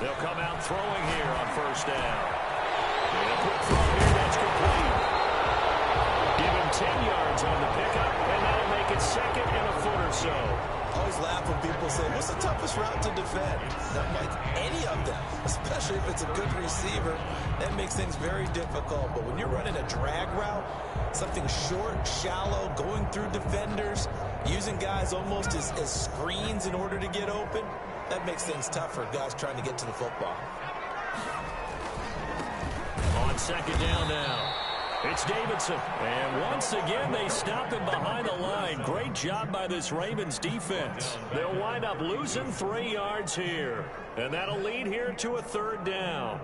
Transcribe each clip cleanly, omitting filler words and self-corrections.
They'll come out throwing here on first down. And a quick throw here, that's complete. Give him 10 yards on the pickup, and that'll make it second and a foot or so. I always laugh when people say, what's the toughest route to defend? Not like any of them, especially if it's a good receiver. That makes things very difficult. But when you're running a drag route, something short, shallow, going through defenders, using guys almost as screens in order to get open, that makes things tough for guys trying to get to the football. On second down now, it's Davidson. And once again, they stop him behind the line. Great job by this Ravens defense. They'll wind up losing 3 yards here. And that'll lead here to a third down.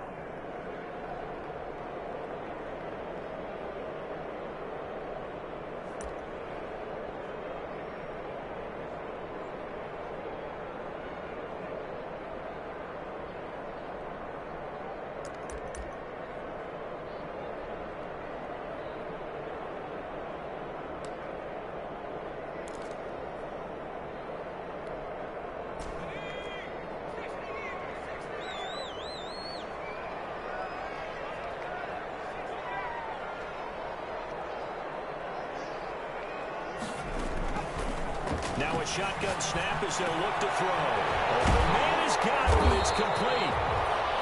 Now a shotgun snap as they'll look to throw. The man is got it. It's complete.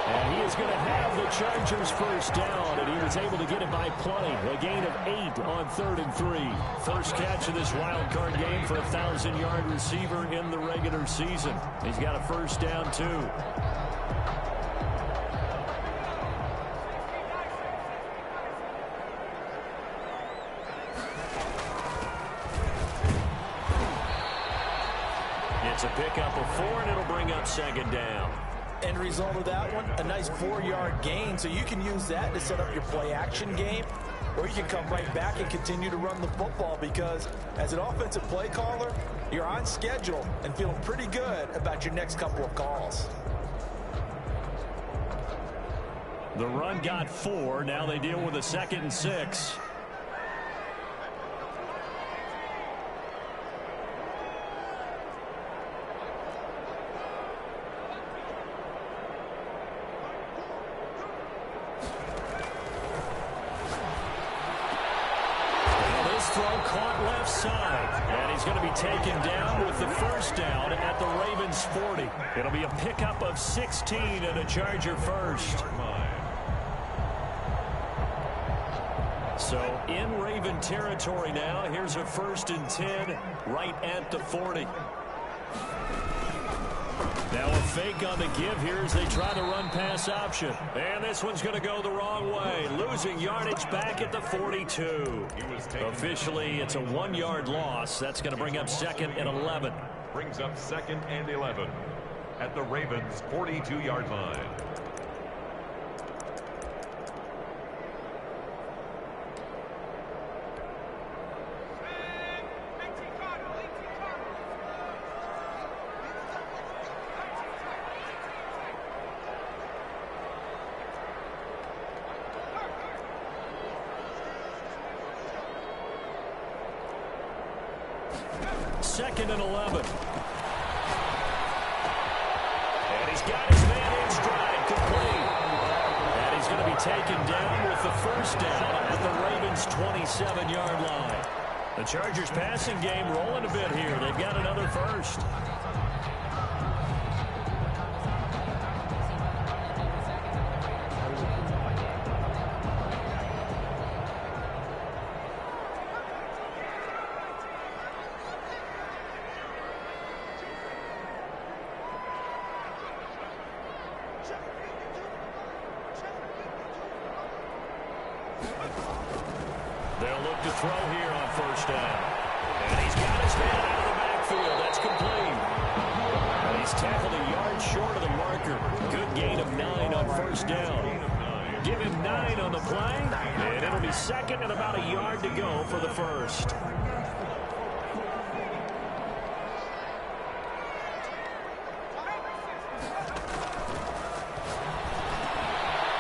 And he is going to have the Chargers first down, and he was able to get it by plenty. A gain of 8 on 3rd and 3. First catch of this wild card game for a 1,000-yard receiver in the regular season. He's got a first down, too. It's a pickup of 4, and it'll bring up second down. End result of that one, a nice 4-yard gain. So you can use that to set up your play-action game, or you can come right back and continue to run the football because as an offensive play caller, you're on schedule and feeling pretty good about your next couple of calls. The run got 4. Now they deal with a 2nd and 6. And he's going to be taken down with the first down at the Ravens 40. It'll be a pickup of 16 and a Charger first. So in Raven territory now. Here's a 1st and 10 right at the 40. Now a fake on the give here as they try to run pass option. And this one's going to go the wrong way. Losing yardage back at the 42. Officially, it's a 1-yard loss. That's going to bring up 2nd and 11. Brings up 2nd and 11 at the Ravens' 42-yard line. Second and 11. And he's got his man in stride, complete. And he's going to be taken down with the first down at the Ravens' 27-yard line. The Chargers passing game rolling a bit here. They've got another first. They'll look to throw here on first down. And he's got his man out of the backfield. That's complete. And he's tackled a yard short of the marker. Good gain of 9 on first down. Give him 9 on the play. And it'll be 2nd and about a yard to go for the first.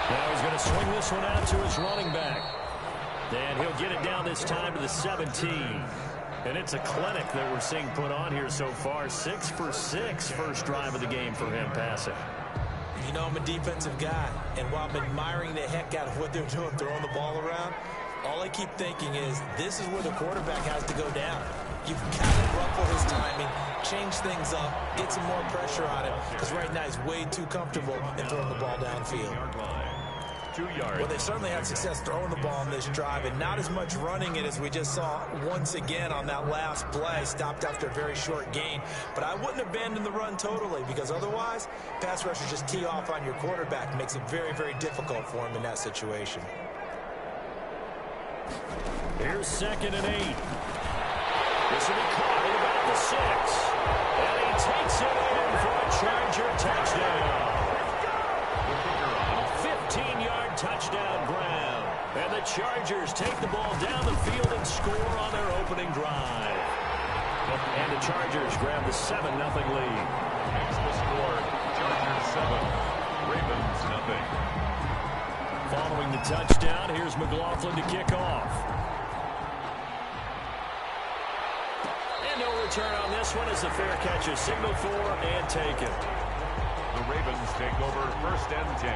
Now he's going to swing this one out to his running back. And he'll get it down this time to the 17. And it's a clinic that we're seeing put on here so far. 6 for 6 first drive of the game for him passing. You know, I'm a defensive guy, and while I'm admiring the heck out of what they're doing, throwing the ball around, all I keep thinking is this is where the quarterback has to go down. You've got to ruffle his timing, change things up, get some more pressure on him, because right now he's way too comfortable in throwing the ball downfield. 2 yards. Well, they certainly had success throwing the ball on this drive, and not as much running it as we just saw once again on that last play. Stopped after a very short gain. But I wouldn't abandon the run totally, because otherwise, pass rushers just tee off on your quarterback. Makes it very, very difficult for him in that situation. Here's 2nd and 8. This will be caught at about the 6. And he takes it in for a Charger touchdown. 15-yard touchdown ground. And the Chargers take the ball down the field and score on their opening drive. And the Chargers grab the 7-0 lead. Makes the score. Chargers 7. Ravens 0. Following the touchdown, here's McLaughlin to kick off. And no return on this one as the fair catch is signaled for and taken. The Ravens take over 1st and 10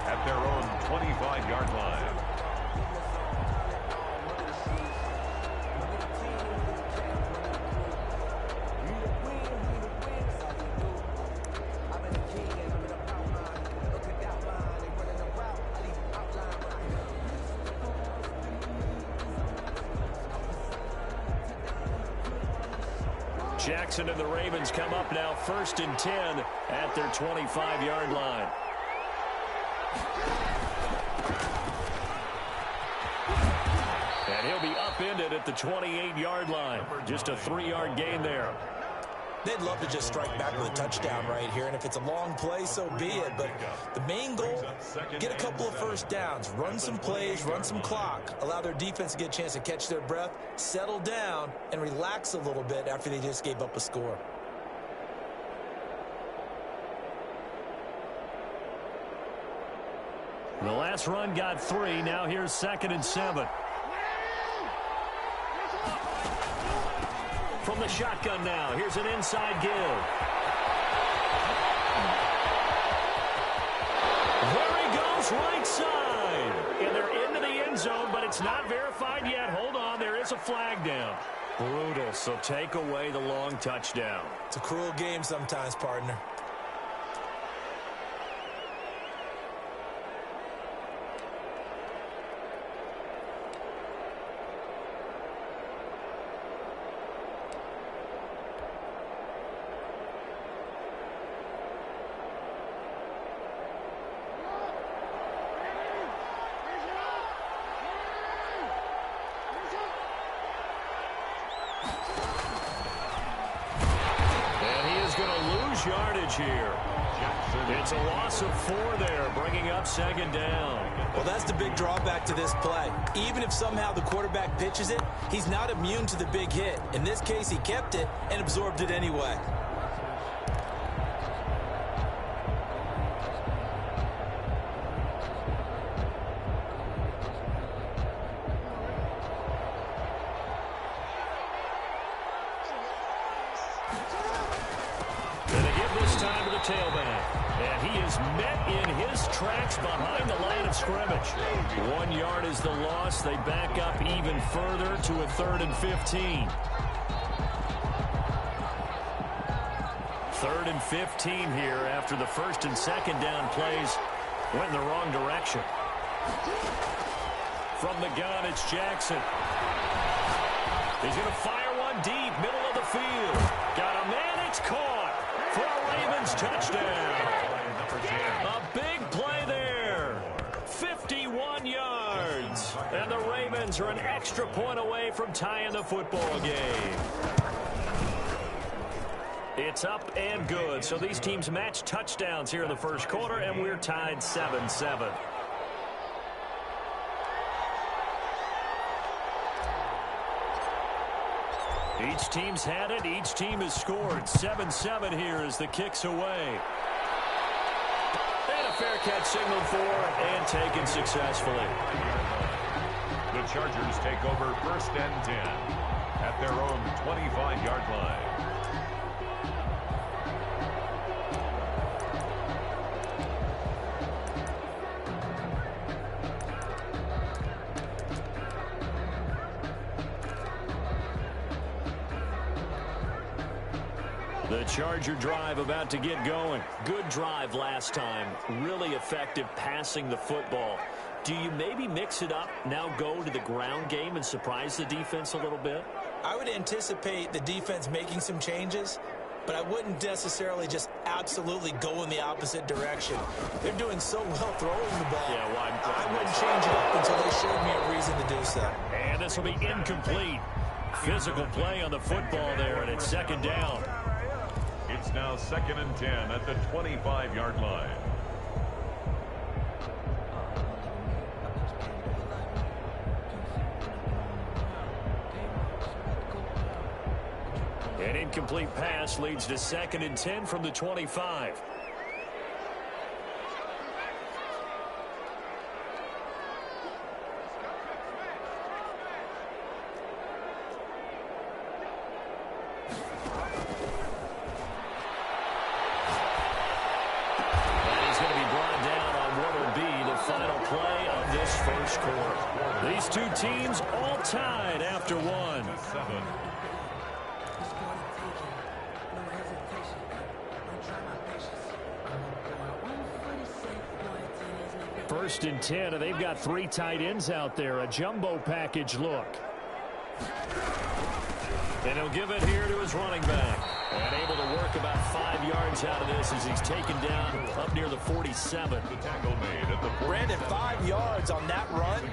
at their own 25-yard line. Jackson and the Ravens come up now 1st and 10 at their 25-yard line. And he'll be upended at the 28-yard line. Just a 3-yard gain there. They'd love to just strike back with a touchdown right here, and if it's a long play, so be it. But the main goal, get a couple of first downs, run some plays, run some clock, allow their defense to get a chance to catch their breath, settle down, and relax a little bit after they just gave up a score. The last run got 3. Now here's 2nd and 7. From the shotgun now, here's an inside give. There he goes, right side. And they're into the end zone, but it's not verified yet. Hold on, there is a flag down. Brutal, so take away the long touchdown. It's a cruel game sometimes, partner. Yardage here. It's a loss of 4 there, bringing up 2nd down. Well, that's the big drawback to this play. Even if somehow the quarterback pitches it, he's not immune to the big hit. In this case, he kept it and absorbed it anyway. Tailback, and he is met in his tracks behind the line of scrimmage. 1 yard is the loss. They back up even further to a 3rd and 15. 3rd and 15 here after the 1st and 2nd down plays went in the wrong direction. From the gun, it's Jackson. He's going to fire one deep, middle of the field. Got a man, it's caught. For a Ravens touchdown. A big play there. 51 yards. And the Ravens are an extra point away from tying the football game. It's up and good. So these teams match touchdowns here in the first quarter, and we're tied 7-7. Each team's had it. Each team has scored. 7-7 here as the kick's away. And a fair catch signaled for and taken successfully. The Chargers take over 1st and 10 at their own 25-yard line. The Charger drive about to get going. Good drive last time. Really effective passing the football. Do you maybe mix it up, now go to the ground game and surprise the defense a little bit? I would anticipate the defense making some changes, but I wouldn't necessarily just absolutely go in the opposite direction. They're doing so well throwing the ball. Yeah, well, I wouldn't change it up until they showed me a reason to do so. And this will be incomplete. Physical play on the football there, and it's second down. It's now 2nd and 10 at the 25-yard line. An incomplete pass leads to 2nd and 10 from the 25. These two teams all tied after one. 7. First and 10, and they've got 3 tight ends out there. A jumbo package look. And he'll give it here to his running back. And able to work about 5 yards out of this as he's taken down up near the 47. The tackle made at the Brandon, 5 yards on that run.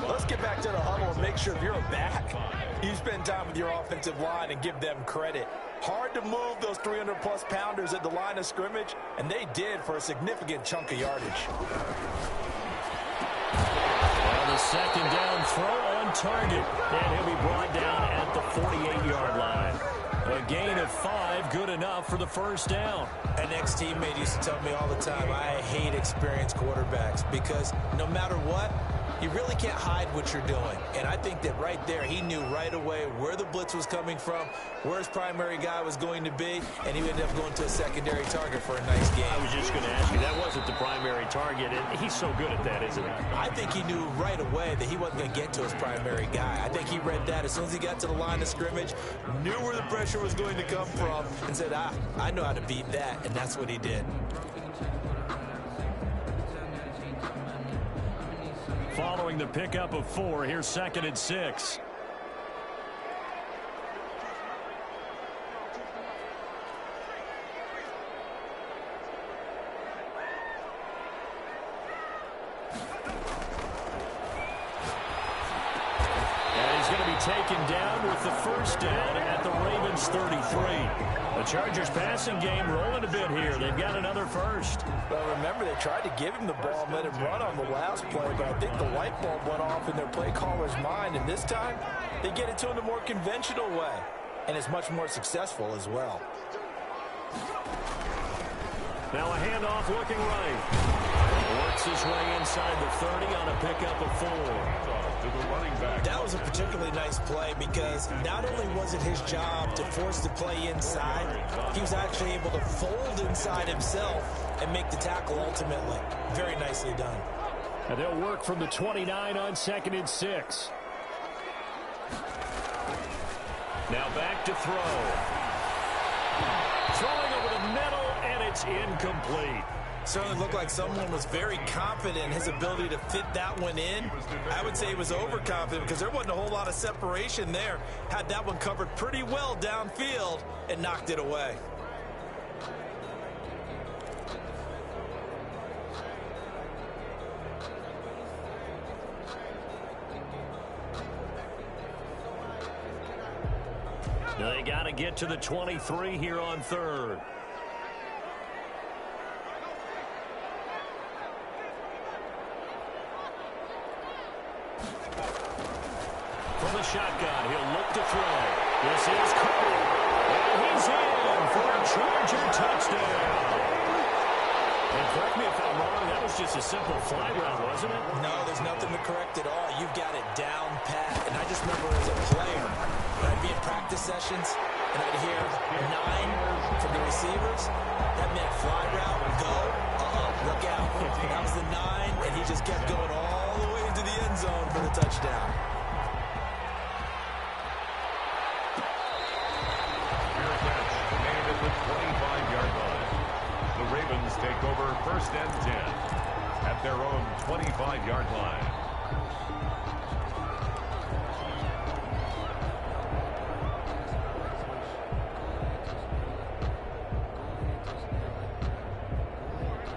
Let's get back to the huddle and make sure if you're a back, you spend time with your offensive line and give them credit. Hard to move those 300-plus pounders at the line of scrimmage, and they did for a significant chunk of yardage. And the second down throw on target. And he'll be brought down at the 48-yard line. A gain of 5, good enough for the first down. An ex-teammate used to tell me all the time, I hate experienced quarterbacks because no matter what, you really can't hide what you're doing. And I think that right there, he knew right away where the blitz was coming from, where his primary guy was going to be, and he ended up going to a secondary target for a nice game. I was just going to ask you, that wasn't the primary target, and he's so good at that, isn't he? I think he knew right away that he wasn't going to get to his primary guy. I think he read that as soon as he got to the line of scrimmage, knew where the pressure was going to come from, and said, I know how to beat that, and that's what he did. Following the pickup of 4, here's 2nd and 6. And he's going to be taken down with the first down at the Ravens 33. The Chargers passing game rolling a bit here. They've got another first. Well, remember, they tried to give him the ball and let him run on the last play, but I think the light bulb went off in their play caller's mind, and this time they get it to him the more conventional way, and it's much more successful as well. Now a handoff looking right. Works his way inside the 30 on a pickup of 4. To the running back. That was a particularly nice play because not only was it his job to force the play inside, he was actually able to fold inside himself and make the tackle ultimately. Very nicely done. And they'll work from the 29 on 2nd and 6. Now back to throw. Throwing over the middle, and it's incomplete. Certainly looked like someone was very confident in his ability to fit that one in. I would say he was overconfident because there wasn't a whole lot of separation there. Had that one covered pretty well downfield and knocked it away. Now they got to get to the 23 here on 3rd. From the shotgun, he'll look to throw. This is Cole, and he's in for a Charger touchdown. And correct me if I'm wrong, that was just a simple fly route, wasn't it? No, there's nothing to correct at all. You've got it down pat. And I just remember as a player, when I'd be in practice sessions, and I'd hear 9 from the receivers. That meant fly route, go, look out. That was the 9, and he just kept going all the way into the end zone for the touchdown. Made at the first and 10 at their own 25-yard line.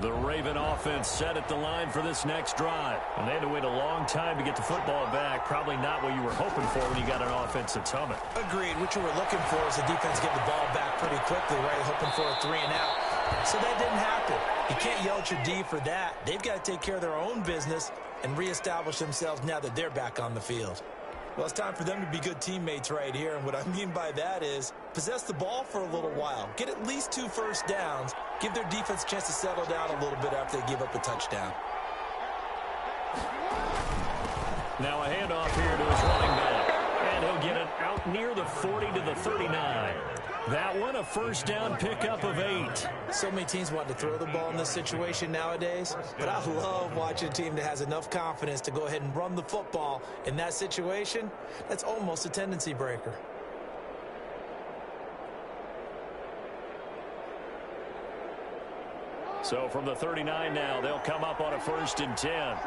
The Raven offense set at the line for this next drive. And they had to wait a long time to get the football back. Probably not what you were hoping for when you got an offense that's humming. Agreed. What you were looking for is the defense get the ball back pretty quickly, right? Hoping for a 3 and out. So that didn't happen. You can't yell at your D for that. They've got to take care of their own business and reestablish themselves now that they're back on the field. Well, it's time for them to be good teammates right here. And what I mean by that is possess the ball for a little while. Get at least 2 first downs. Give their defense a chance to settle down a little bit after they give up a touchdown. Now a handoff here to his running back. And he'll get it out near the 40 to the 39. That one, a first down pickup of 8. So many teams want to throw the ball in this situation nowadays, but I love watching a team that has enough confidence to go ahead and run the football. In that situation, that's almost a tendency breaker. So from the 39 now, they'll come up on a first and 10.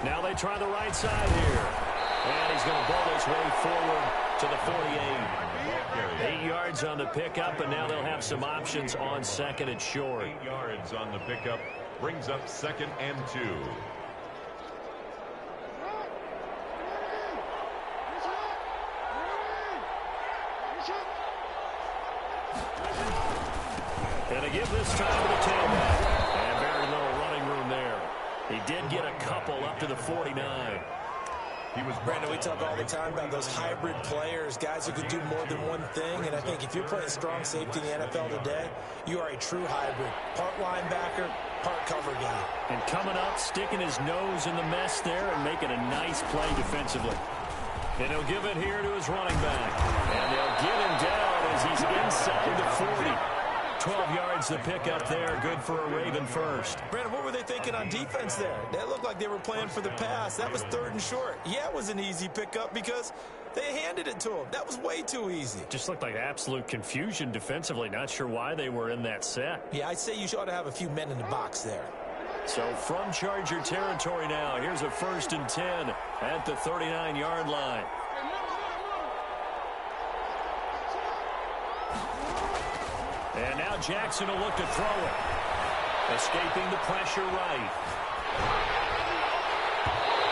Now they try the right side here. And he's going to ball his way forward to the 48. 8 yards on the pickup, and now they'll have some options on second and short. 8 yards on the pickup brings up second and 2. And a give this time to the tailback. And very little running room there. He did get a couple up to the 49. Brandon, we talk all the time about those hybrid players, guys who can do more than one thing. And I think if you're playing strong safety in the NFL today, you are a true hybrid. Part linebacker, part cover guy. And coming up, sticking his nose in the mess there and making a nice play defensively. And he'll give it here to his running back. And they'll get him down as he's inside the 40. 12 yards to pick up there. Good for a Raven first. Brandon, what were they thinking on defense there? That looked like they were playing for the pass. That was 3rd and short. Yeah, it was an easy pickup because they handed it to him. That was way too easy. Just looked like absolute confusion defensively. Not sure why they were in that set. Yeah, I'd say you ought to have a few men in the box there. So from Charger territory now, here's a first and 10 at the 39-yard line. And now Jackson will look to throw it. Escaping the pressure right.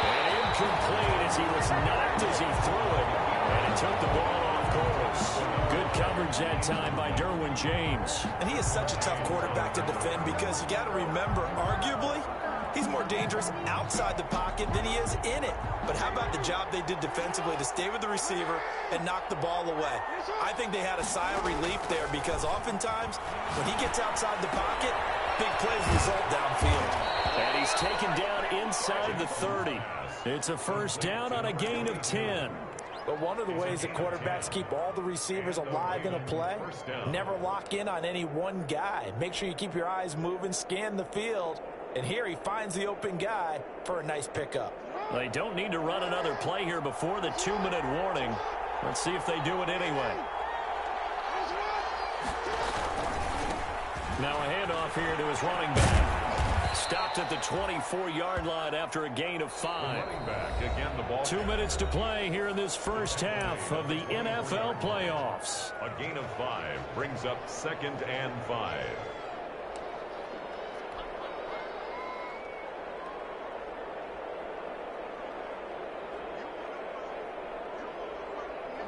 And incomplete as he was knocked as he threw it. And he took the ball off course. Good coverage that time by Derwin James. And he is such a tough quarterback to defend because you got to remember, arguably, he's more dangerous outside the pocket than he is in it. But how about the job they did defensively to stay with the receiver and knock the ball away? I think they had a sigh of relief there because oftentimes when he gets outside the pocket, big plays result downfield. And he's taken down inside the 30. It's a first down on a gain of 10. But one of the ways that quarterbacks keep all the receivers alive in a play, never lock in on any one guy. Make sure you keep your eyes moving, scan the field. And here he finds the open guy for a nice pickup. They don't need to run another play here before the 2-minute warning. Let's see if they do it anyway. Now a handoff here to his running back. Stopped at the 24-yard line after a gain of 5. Running back, again, the ball. 2 minutes to play here in this first half of the NFL playoffs. A gain of 5 brings up second and 5.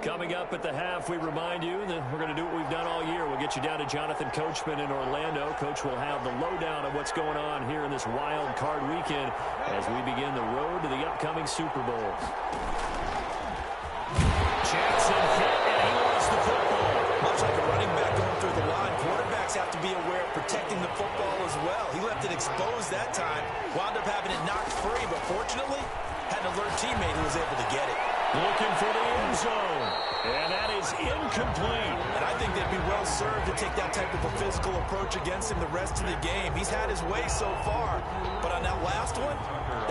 Coming up at the half, we remind you that we're going to do what we've done all year. We'll get you down to Jonathan Coachman in Orlando. Coach will have the lowdown of what's going on here in this wild card weekend as we begin the road to the upcoming Super Bowl. Jackson hit and he lost the football. Much like a running back going through the line, quarterbacks have to be aware of protecting the football as well. He left it exposed that time, wound up having it knocked free, but fortunately had an alert teammate who was able to get it. Looking for the end zone. And that is incomplete. And I think they'd be well served to take that type of a physical approach against him the rest of the game. He's had his way so far. But on that last one,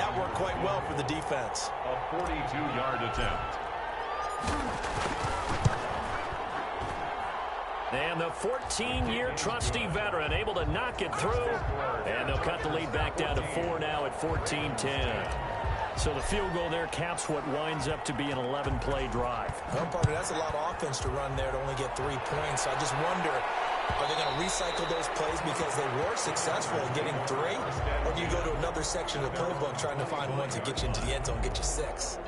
that worked quite well for the defense. A 42-yard attempt. And the 14-year trusty veteran able to knock it through. And they'll cut the lead back down to 4 now at 14-10. So the field goal there caps what winds up to be an 11-play drive. Well, Parker, that's a lot of offense to run there to only get 3 points. So I just wonder, are they going to recycle those plays because they were successful in getting 3? Or do you go to another section of the playbook trying to find one to get you into the end zone, get you 6?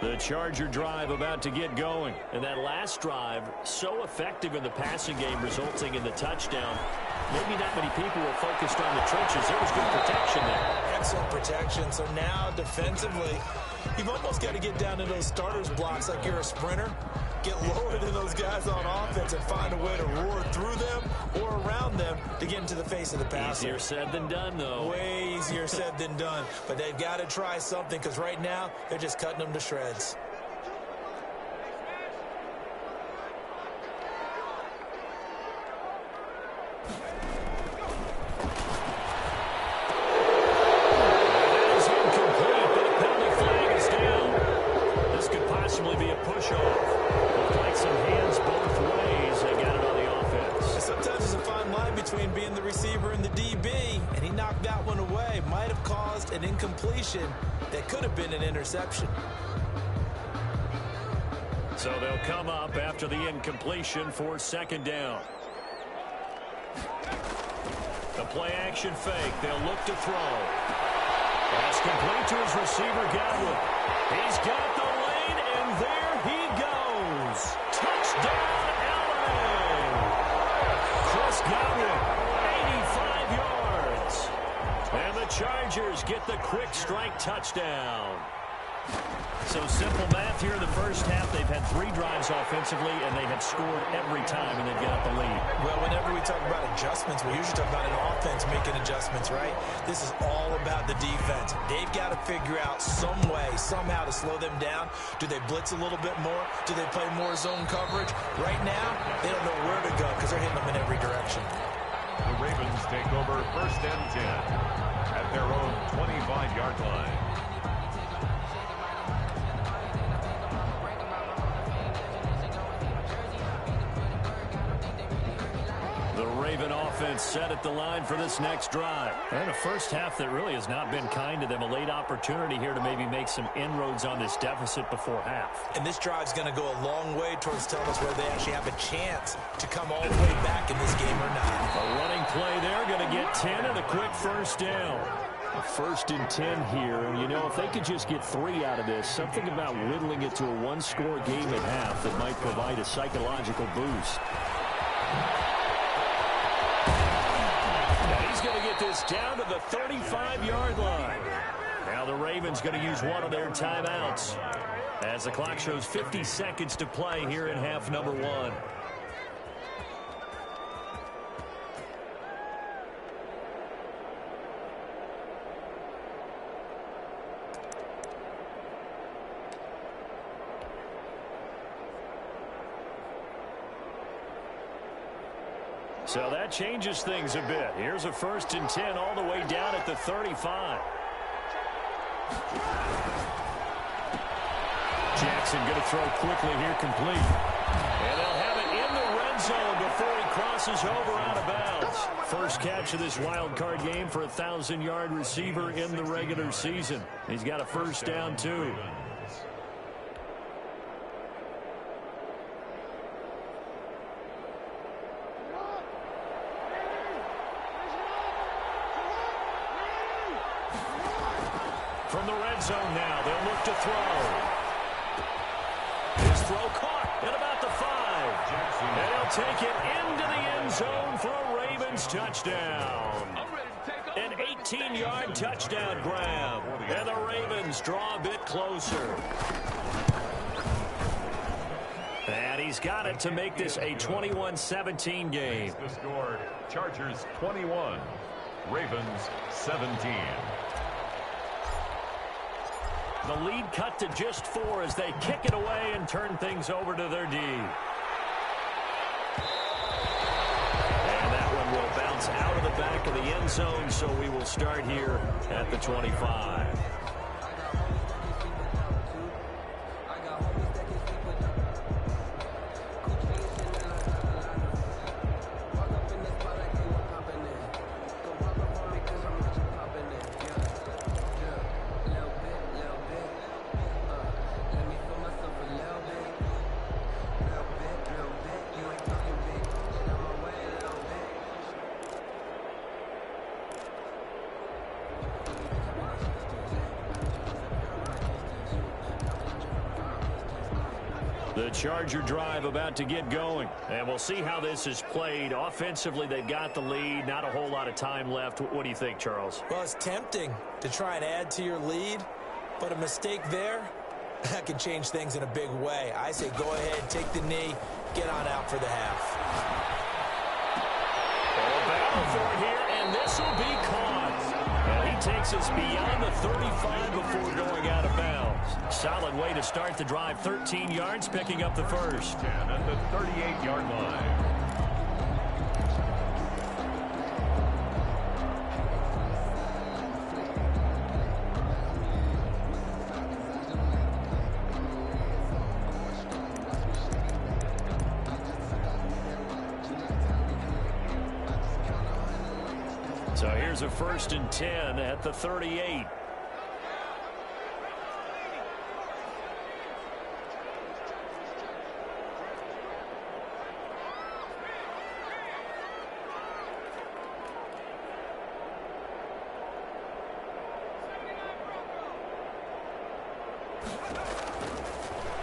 The Charger drive about to get going. And that last drive, so effective in the passing game, resulting in the touchdown. Maybe not many people were focused on the trenches. There was good protection there. Excellent protection. So now, defensively, you've almost got to get down to those starters blocks like you're a sprinter. Get lower than those guys on offense and find a way to roar through them or around them to get into the face of the passer. Easier said than done, though. Way easier said than done. But they've got to try something because right now they're just cutting them to shreds. That could have been an interception. So they'll come up after the incompletion for 2nd down. The play action fake. They'll look to throw. Pass complete to his receiver, Godwin. He's got the lane, and there he goes. Touchdown, Allen. Chris Godwin, 85 yards. And the Chargers get the quick strike touchdown. So simple math here in the first half. They've had 3 drives offensively, and they have scored every time, and they've got the lead. Well, whenever we talk about adjustments, we usually talk about an offense making adjustments, right? This is all about the defense. They've got to figure out some way, somehow to slow them down. Do they blitz a little bit more? Do they play more zone coverage? Right now, they don't know where to go because they're hitting them in every direction. The Ravens take over 1st and 10 at their own 25-yard line. The Raven offense set at the line for this next drive. And a first half that really has not been kind to them. A late opportunity here to maybe make some inroads on this deficit before half. And this drive's going to go a long way towards telling us whether they actually have a chance to come all the way back in this game or not. A running play there, going to get 10 and a quick 1st down. A 1st and 10 here, and you know, if they could just get 3 out of this, something about whittling it to a 1-score game at half that might provide a psychological boost. Now he's going to get this down to the 35-yard line. Now the Ravens going to use one of their timeouts as the clock shows 50 seconds to play here in half number 1. So that changes things a bit. Here's a 1st and 10 all the way down at the 35. Jackson going to throw quickly here, complete. And they'll have it in the red zone before he crosses over out of bounds. First catch of this wild card game for a 1,000-yard receiver in the regular season. He's got a 1st down, too. From the red zone now, they'll look to throw. His throw caught at about the 5. And he'll take it into the end zone for a Ravens touchdown. An 18-yard touchdown grab. And the Ravens draw a bit closer. And he's got it to make this a 21-17 game. The score, Chargers 21, Ravens 17. The lead cut to just 4 as they kick it away and turn things over to their D. And that one will bounce out of the back of the end end zone, so we will start here at the 25. The Charger drive about to get going. And we'll see how this is played. Offensively, they've got the lead. Not a whole lot of time left. What do you think, Charles? Well, it's tempting to try and add to your lead, but a mistake there, that can change things in a big way. I say go ahead, take the knee, get on out for the half. Battle for it here, and this will be caught. And he takes us beyond the 35 before going out of bounds. Solid way to start the drive. 13 yards, picking up the first. 10 at the 38-yard line. So here's a 1st and 10 at the 38.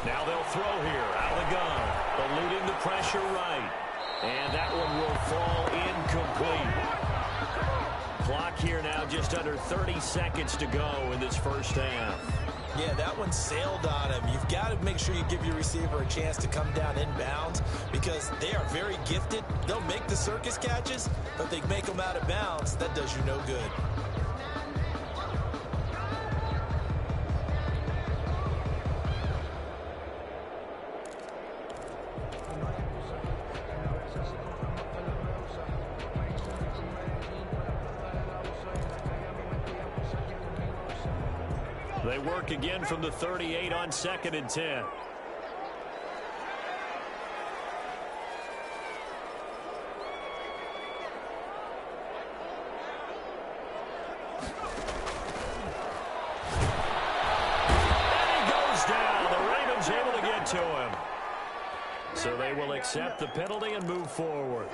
Now they'll throw here out of the gun, eluding the pressure right. And that one will fall incomplete. Clock here now just under 30 seconds to go in this first half. Yeah, that one sailed on him. You've got to make sure you give your receiver a chance to come down inbounds because they are very gifted. They'll make the circus catches, but they make them out of bounds. That does you no good. They work again from the 38 on 2nd and 10. Able to get to him. So they will accept the penalty and move forward.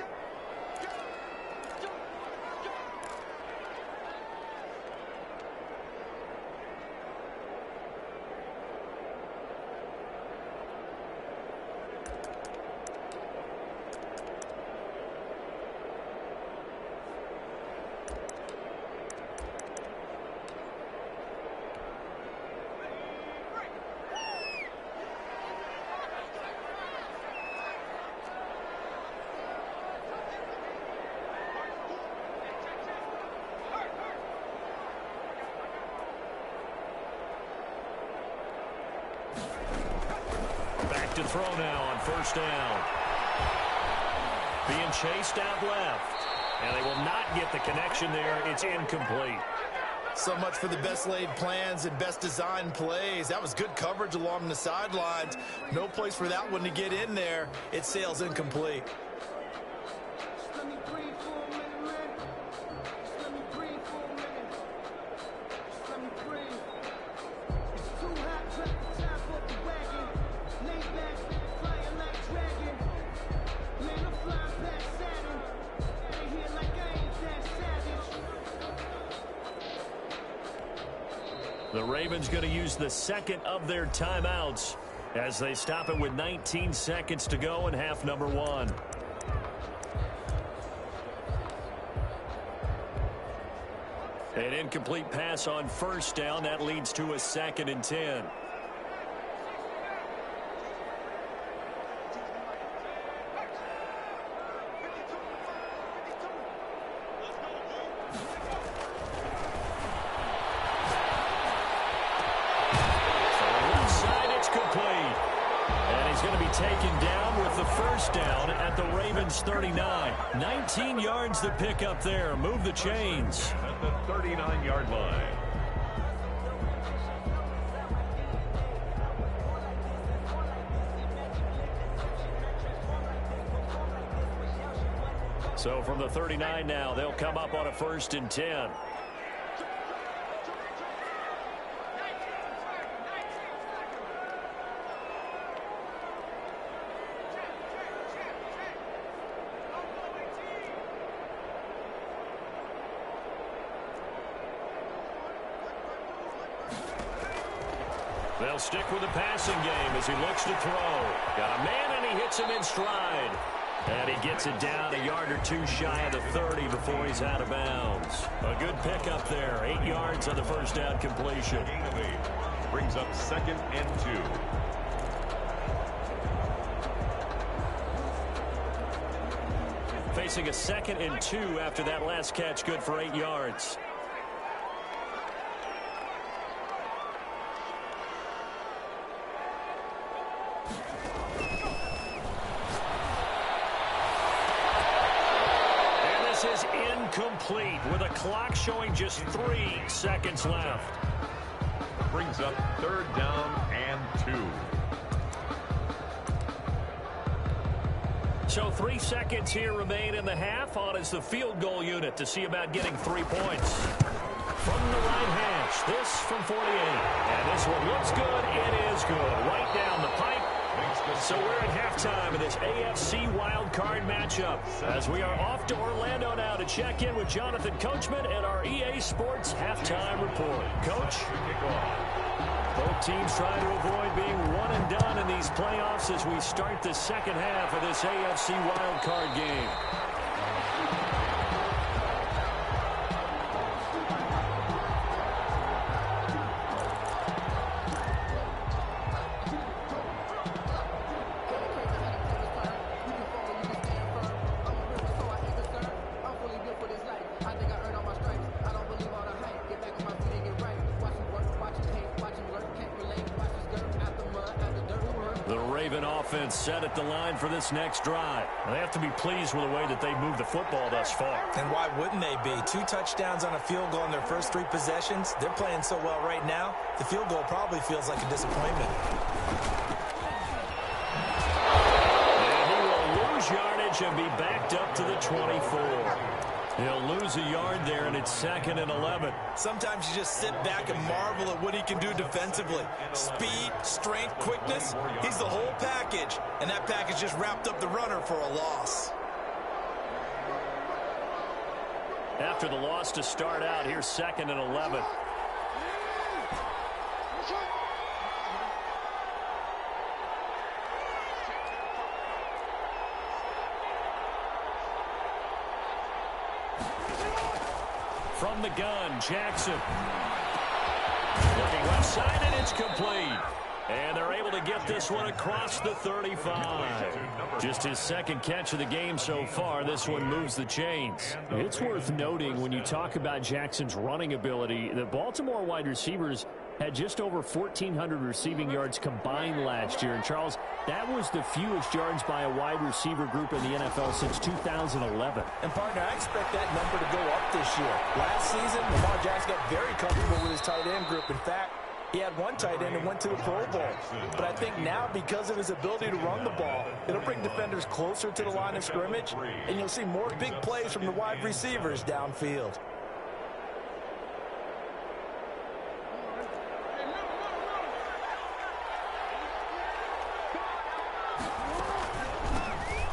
To throw now on 1st down. Being chased out left. And they will not get the connection there. It's incomplete. So much for the best laid plans and best designed plays. That was good coverage along the sidelines. No place for that one to get in there. It sails incomplete. The Ravens going to use the second of their timeouts as they stop it with 19 seconds to go in half number 1. An incomplete pass on 1st down. That leads to a 2nd and 10. Taken down with the first down at the Ravens 39. 19 yards to pick up there. Move the chains. At the 39-yard line. So from the 39 now, they'll come up on a 1st and 10. They'll stick with the passing game as he looks to throw. Got a man, and he hits him in stride. And he gets it down a yard or two shy of the 30 before he's out of bounds. A good pickup there. 8 yards on the first down completion. Gain of 8. Brings up 2nd and 2. Facing a 2nd and 2 after that last catch, good for 8 yards. Is incomplete with a clock showing just 3 seconds left. Brings up 3rd down and 2. So 3 seconds here remain in the half. On is the field goal unit to see about getting 3 points. From the right hash, this from 48. And this one looks good. It is good. Right down the pipe. So we're at halftime of this AFC wildcard matchup as we are off to Orlando now to check in with Jonathan Coachman and our EA Sports halftime report. Coach? Both teams trying to avoid being one and done in these playoffs as we start the second half of this AFC wildcard game. Set at the line for this next drive. They have to be pleased with the way that they moved the football thus far. And why wouldn't they be? 2 touchdowns on a field goal in their first 3 possessions. They're playing so well right now, the field goal probably feels like a disappointment. And he will lose yardage and be backed up to the 24. He'll lose a yard there, and it's 2nd and 11. Sometimes you just sit back and marvel at what he can do defensively. Speed, strength, quickness, he's the whole package. And that package just wrapped up the runner for a loss. After the loss to start out, here's 2nd and 11. From the gun, Jackson. Looking left side, and it's complete. And they're able to get this one across the 35. Just his 2nd catch of the game so far. This one moves the chains. It's worth noting when you talk about Jackson's running ability, the Baltimore wide receivers had just over 1,400 receiving yards combined last year. And, Charles, that was the fewest yards by a wide receiver group in the NFL since 2011. And, partner, I expect that number to go up this year. Last season, Lamar Jackson got very comfortable with his tight end group. In fact, he had one tight end and went to the Pro Bowl. But I think now, because of his ability to run the ball, it'll bring defenders closer to the line of scrimmage, and you'll see more big plays from the wide receivers downfield.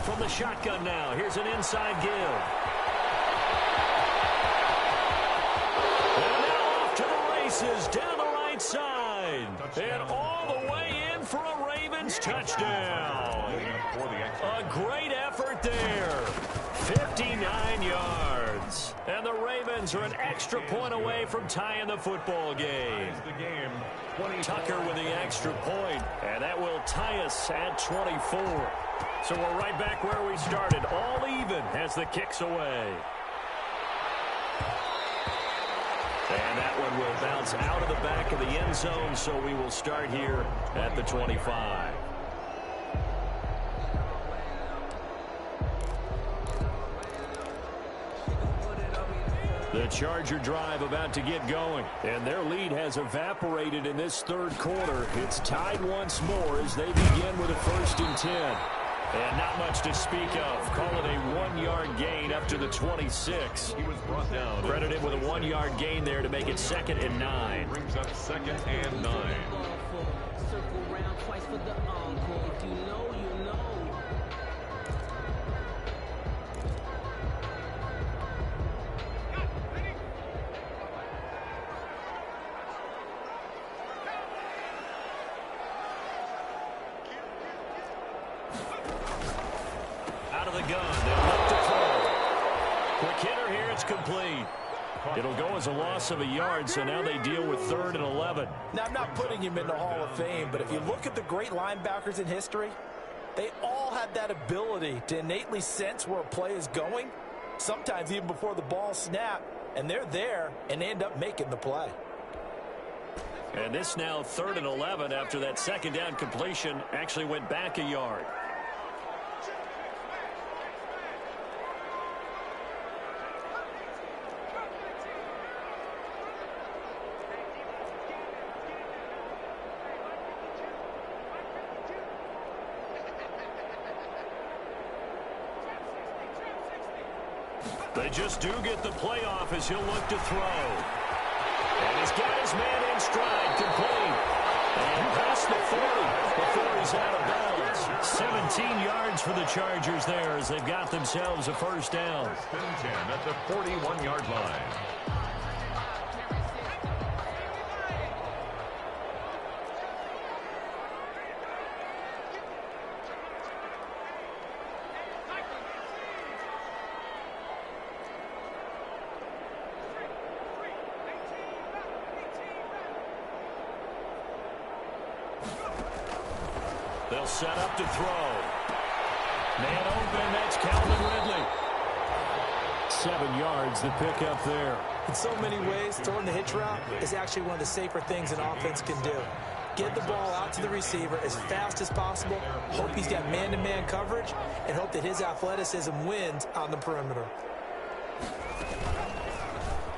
From the shotgun now, here's an inside give. And now off to the races, down the right side. And all the way in for a Ravens touchdown. A great effort there. 59 yards. And the Ravens are an extra point away from tying the football game. Tucker with the extra point, and that will tie us at 24. So we're right back where we started, all even as the kick's away. And that one will bounce out of the back of the end zone, so we will start here at the 25. The Charger drive about to get going. And their lead has evaporated in this third quarter. It's tied once more as they begin with a 1st and 10. And not much to speak of. Call it a 1-yard gain up to the 26. He was brought down. Credit him with a 1-yard gain there to make it 2nd and 9. Brings up 2nd and 9. Circle round twice for the encore. If you know, you know. Out of the gun. They'll look to throw. Quick hitter here. It's complete. It'll go as a loss of a yard, so now they deal with 3rd and 11. Now, I'm not putting him in the Hall of Fame, but if you look at the great linebackers in history, they all had that ability to innately sense where a play is going, sometimes even before the ball snapped, and they're there and they end up making the play. And this now 3rd and 11 after that 2nd down completion actually went back a yard. They just do get the play off as he'll look to throw. And he's got his man in stride, complete. And past the 40 before he's out of bounds. 17 yards for the Chargers there as they've got themselves a 1st down. 1st and 10 at the 41-yard line. They'll set up to throw. Man open, that's Calvin Ridley. 7 yards, the pickup there. In so many ways, throwing the hitch route is actually one of the safer things an offense can do. Get the ball out to the receiver as fast as possible, hope he's got man-to-man coverage, and hope that his athleticism wins on the perimeter.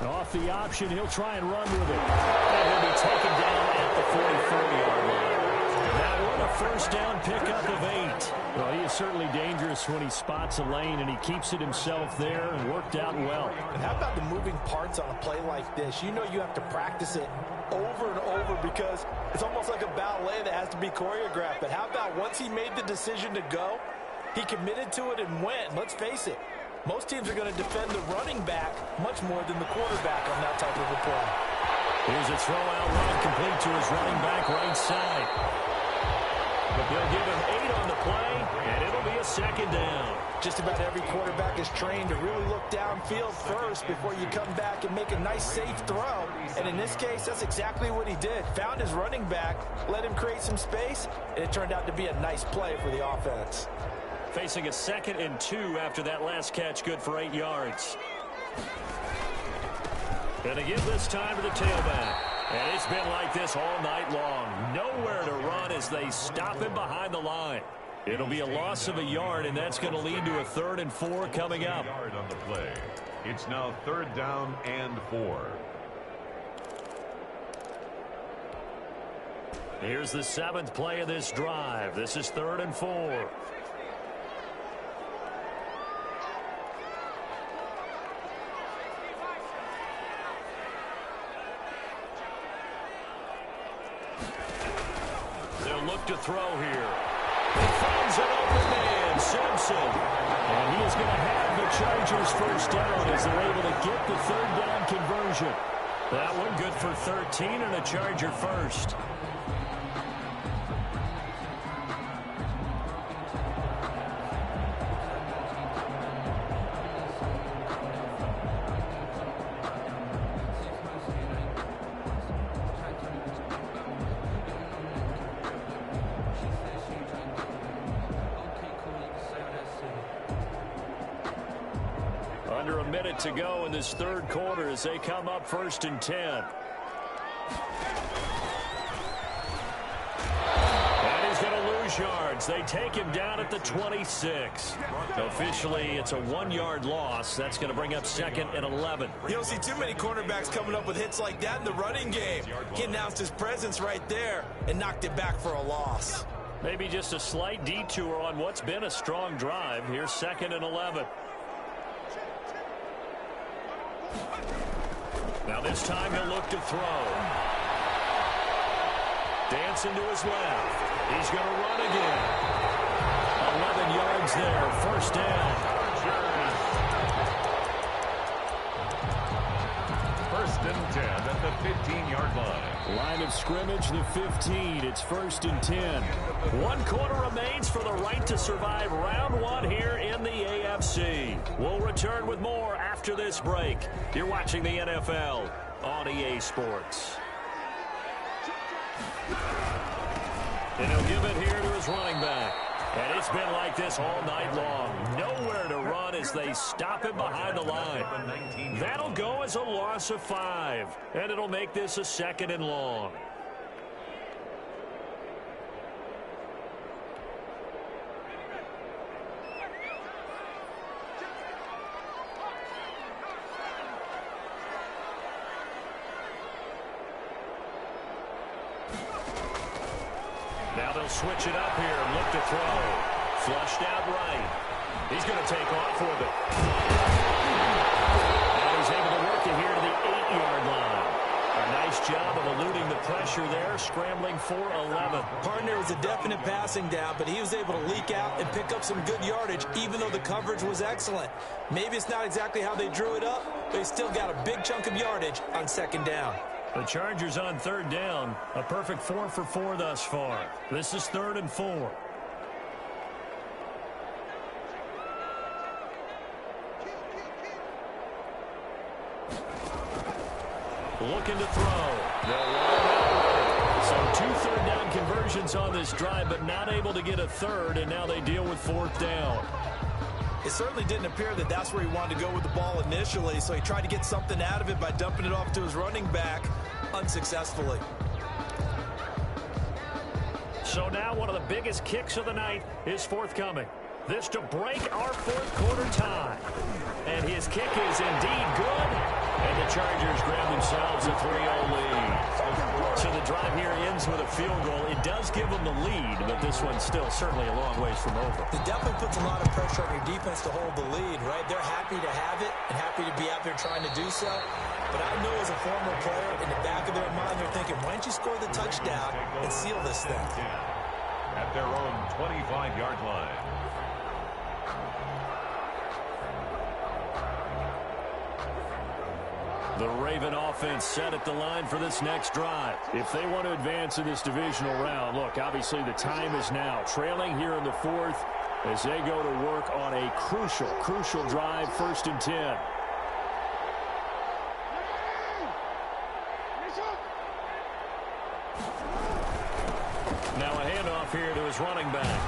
Off the option, he'll try and run with it. And he'll be taken down at the 44-yard line. That one a 1st down pickup of 8. Well, he is certainly dangerous when he spots a lane, and he keeps it himself there and worked out well. And how about the moving parts on a play like this? You know you have to practice it over and over because it's almost like a ballet that has to be choreographed. But how about once he made the decision to go, he committed to it and went. Let's face it, most teams are going to defend the running back much more than the quarterback on that type of a play. Here's a throw out run complete to his running back right side. They'll give him 8 on the play, and it'll be a 2nd down. Just about every quarterback is trained to really look downfield first before you come back and make a nice, safe throw. And in this case, that's exactly what he did. Found his running back, let him create some space, and it turned out to be a nice play for the offense. Facing a 2nd and 2 after that last catch, good for 8 yards. And they give this time to the tailback. And it's been like this all night long. Nowhere to run as they stop him behind the line. It'll be a loss of a yard, and that's going to lead to a 3rd and 4 coming up. Yard on the play. It's now 3rd down and 4. Here's the 7th play of this drive. This is 3rd and 4. Look to throw here. He finds an open man, Simpson. And he is going to have the Chargers 1st down as they're able to get the 3rd down conversion. That one good for 13 and a Charger 1st. Under a minute to go in this 3rd quarter as they come up 1st and 10. And he's going to lose lose yards. They take him down at the 26. Officially, it's a 1-yard loss. That's going to bring up 2nd and 11. You don't see too many cornerbacks coming up with hits like that in the running game. He announced his presence right there and knocked it back for a loss. Maybe just a slight detour on what's been a strong drive. Here's 2nd and 11. Now this time he'll look to throw. Dancing to his left. He's going to run again. 11 yards there. 1st down. 1st and 10 at the 15-yard line. Line of scrimmage, the 15. It's 1st and 10. 1 quarter remains for the right to survive round 1 here in the AFC. We'll return with more after this break. You're watching the NFL on EA Sports. And he'll give it here to his running back. And it's been like this all night long. Nowhere to run as they stop him behind the line. That'll go as a loss of 5. And it'll make this a 2nd and long. Now they'll switch it up here and look to throw. Flushed out right. He's going to take off with it. And he's able to work it here to the 8-yard line. A nice job of eluding the pressure there, scrambling for 11. Partner was a definite passing down, but he was able to leak out and pick up some good yardage, even though the coverage was excellent. Maybe it's not exactly how they drew it up, but he still got a big chunk of yardage on 2nd down. The Chargers on 3rd down. A perfect 4 for 4 thus far. This is 3rd and 4. Looking to throw. So 2 3rd down conversions on this drive, but not able to get a 3rd, and now they deal with 4th down. It certainly didn't appear that that's where he wanted to go with the ball initially, so he tried to get something out of it by dumping it off to his running back unsuccessfully. So now one of the biggest kicks of the night is forthcoming. This to break our 4th quarter tie. And his kick is indeed good. And the Chargers grab themselves a 3-0 lead. So the drive here ends with a field goal. It does give them the lead, but this one's still certainly a long ways from over. It definitely puts a lot of pressure on your defense to hold the lead, right? They're happy to have it and happy to be out there trying to do so. But I know as a former player, in the back of their mind, they're thinking, why don't you score the touchdown and seal this thing? At their own 25-yard line. The Raven offense set at the line for this next drive. If they want to advance in this divisional round, look, obviously the time is now. Trailing here in the 4th as they go to work on a crucial drive, 1st and 10. Now a handoff here to his running back.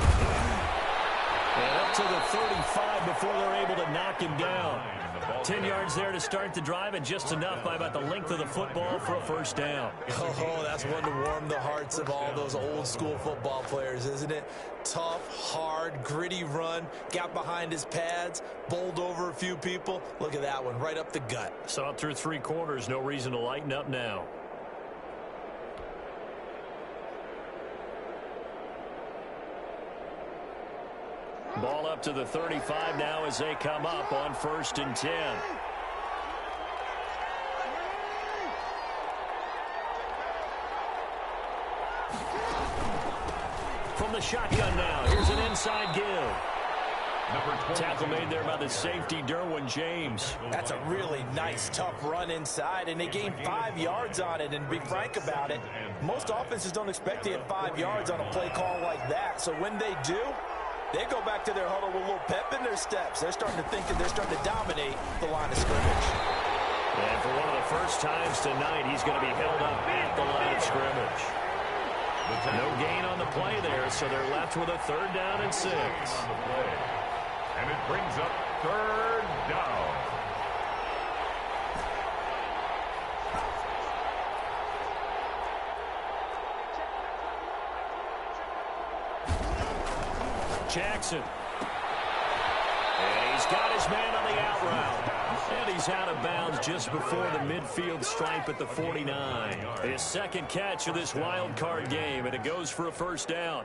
And up to the 35 before they're able to knock him down. 10 yards there to start the drive, and just enough by about the length of the football for a 1st down. Oh, that's one to warm the hearts of all those old school football players, isn't it? Tough, hard, gritty run, got behind his pads, bowled over a few people. Look at that one, right up the gut. Saw it through 3 quarters, no reason to lighten up now. Ball up to the 35 now as they come up on 1st and 10. From the shotgun now, here's an inside give. Tackle made there by the safety, Derwin James. That's a really nice, tough run inside, and they gained 5 yards on it. And to be frank about it, most offenses don't expect to get 5 yards on a play call like that. So when they do, they go back to their huddle with a little pep in their steps. They're starting to think that they're starting to dominate the line of scrimmage. And for one of the first times tonight, he's going to be held up at the line of scrimmage. No gain on the play there, so they're left with a 3rd down and 6. And it brings up 3rd down. Jackson. And he's got his man on the out route. And he's out of bounds just before the midfield stripe at the 49. His second catch of this wild card game, and it goes for a first down.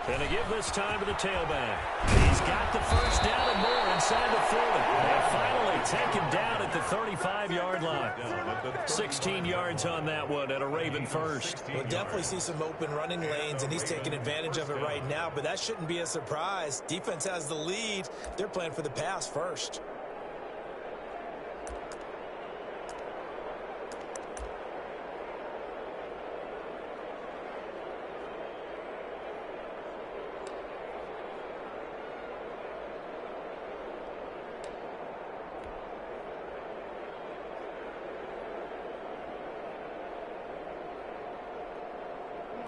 And to give this time to the tailback. He's got the first down and more inside the 40. And finally taken down at the 35-yard line. 16 yards on that one and a Raven first. We'll definitely see some open running lanes, and he's taking advantage of it right now, but that shouldn't be a surprise. Defense has the lead. They're playing for the pass first.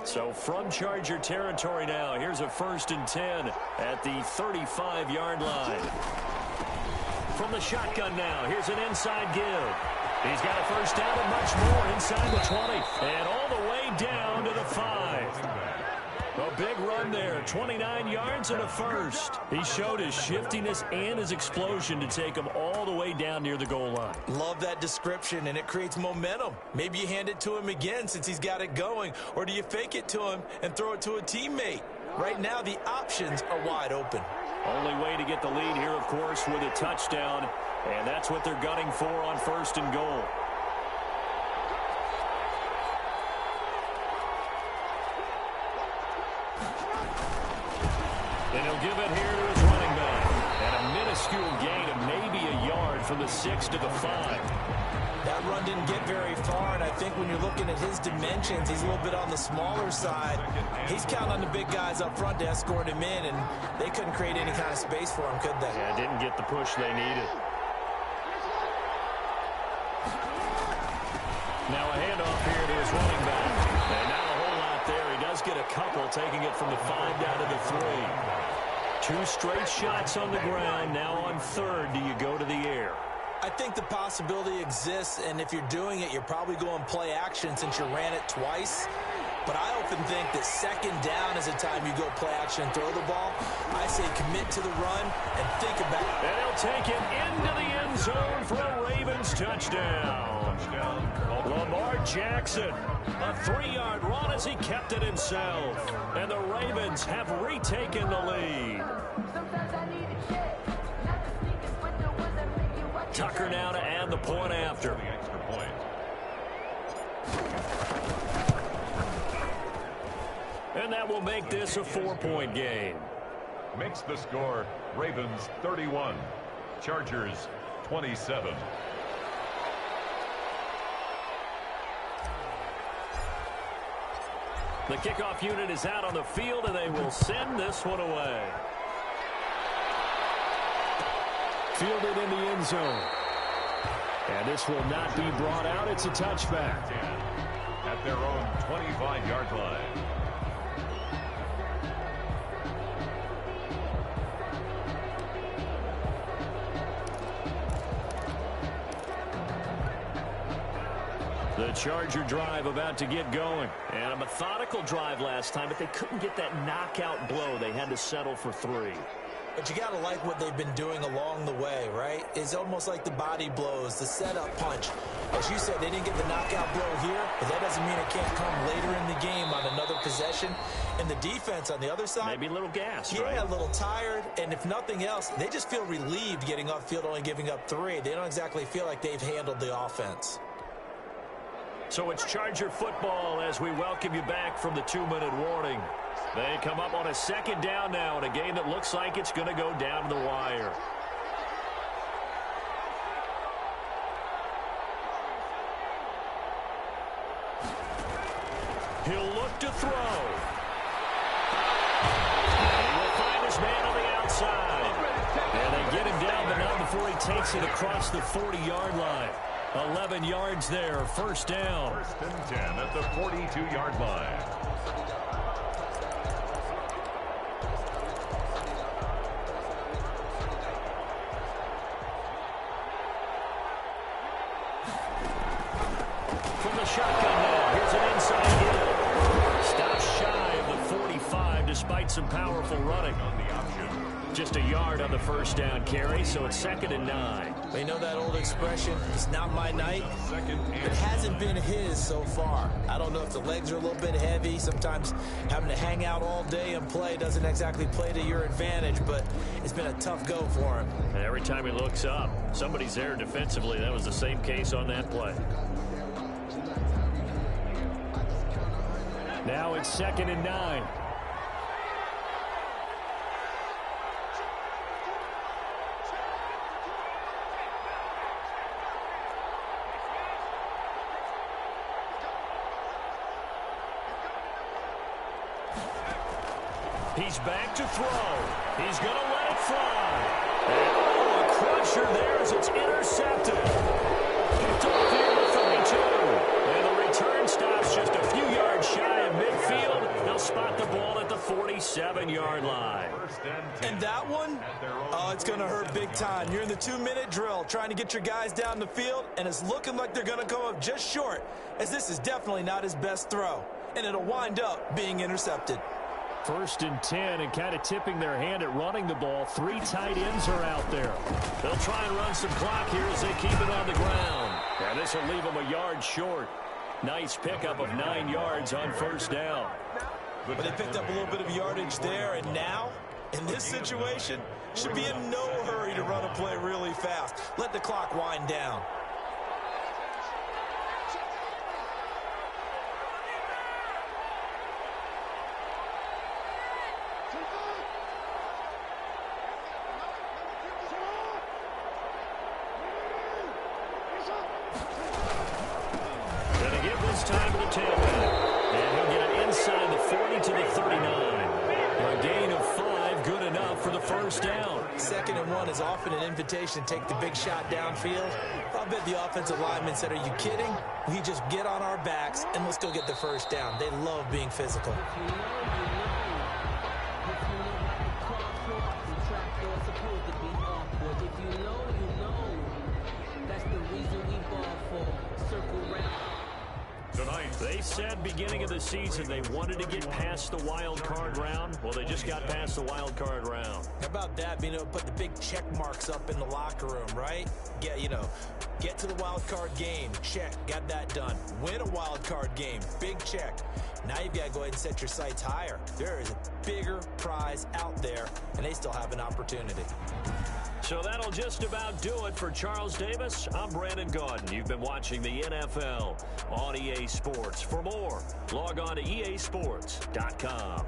So from Charger territory now, here's a 1st and 10 at the 35-yard line. From the shotgun now, here's an inside give. He's got a first down and much more inside the 20. And all the way down to the 5. A big run there, 29 yards and a first. He showed his shiftiness and his explosion to take him all the way down near the goal line. Love that description, and it creates momentum. Maybe you hand it to him again since he's got it going, or do you fake it to him and throw it to a teammate? Right now, the options are wide open. Only way to get the lead here, of course, with a touchdown, and that's what they're gunning for on 1st and goal. And he'll give it here to his running back. And a minuscule gain of maybe a yard from the 6 to the 5. That run didn't get very far, and I think when you're looking at his dimensions, he's a little bit on the smaller side. He's counting on the big guys up front to escort him in, and they couldn't create any kind of space for him, could they? Yeah, didn't get the push they needed. Now a handoff here to his running back. And not a whole lot there. He does get a couple, taking it from the 5 down to the 3. 2 straight shots on the ground. Now on 3rd, do you go to the air? I think the possibility exists, and if you're doing it, you're probably going play action since you ran it twice. But I often think that 2nd down is the time you go play action and throw the ball. I say commit to the run and think about it. And he'll take it into the end zone for a Ravens touchdown. Lamar Jackson, a 3-yard run as he kept it himself. And the Ravens have retaken the lead. Tucker now to add the point after. And that will make this a 4-point game. Makes the score Ravens 31, Chargers 27. The kickoff unit is out on the field, and they will send this one away. Fielded in the end zone. And this will not be brought out. It's a touchback. At their own 25-yard line. The Charger drive about to get going. And a methodical drive last time, but they couldn't get that knockout blow. They had to settle for 3. But you got to like what they've been doing along the way, right? It's almost like the body blows, the setup punch. As you said, they didn't get the knockout blow here, but that doesn't mean it can't come later in the game on another possession. And the defense on the other side, maybe a little gassed, yeah, right? a little tired. And if nothing else, they just feel relieved getting upfield, only giving up 3. They don't exactly feel like they've handled the offense. So it's Charger football as we welcome you back from the 2-minute warning. They come up on a 2nd down now in a game that looks like it's going to go down to the wire. He'll look to throw. And he will find his man on the outside. And they get him down, but not before he takes it across the 40-yard line. 11 yards there, 1st down. 1st and 10 at the 42-yard line. successful running. On the option. Just a yard on the first down carry, so it's 2nd and 9. You know that old expression, it's not my night? It hasn't been his so far. I don't know if the legs are a little bit heavy. Sometimes having to hang out all day and play doesn't exactly play to your advantage, but it's been a tough go for him. And every time he looks up, somebody's there defensively. That was the same case on that play. Now it's 2nd and 9. He's back to throw. He's going to let it fly. And a crusher there as it's intercepted. Picked off here at 32. And the return stops just a few yards shy of midfield. They'll spot the ball at the 47-yard line. And that one, oh, it's going to hurt big time. You're in the 2-minute drill trying to get your guys down the field, and it's looking like they're going to come up just short, as this is definitely not his best throw. And it'll wind up being intercepted. 1st and 10, and kind of tipping their hand at running the ball. 3 tight ends are out there. They'll try and run some clock here as they keep it on the ground. And this will leave them a yard short. Nice pickup of 9 yards on 1st down. But they picked up a little bit of yardage there, and now, in this situation, should be in no hurry to run a play really fast. Let the clock wind down. Time to the tailback. And he'll get it inside the 40 to the 39. A gain of 5, good enough for the 1st down. 2nd and 1 is often an invitation to take the big shot downfield. I'll bet the offensive lineman said, are you kidding? We just get on our backs and let's go get the 1st down. They love being physical. They said beginning of the season they wanted to get past the wild card round. Well, they just got past the wild card round. How about that, being able to put the big check marks up in the locker room, right? Get to the wild card game. Check. Got that done. Win a wild card game. Big check. Now you've got to go ahead and set your sights higher. There is a bigger prize out there, and they still have an opportunity. So that'll just about do it for Charles Davis. I'm Brandon Gaudin. You've been watching the NFL on EA Sports. For more, log on to easports.com.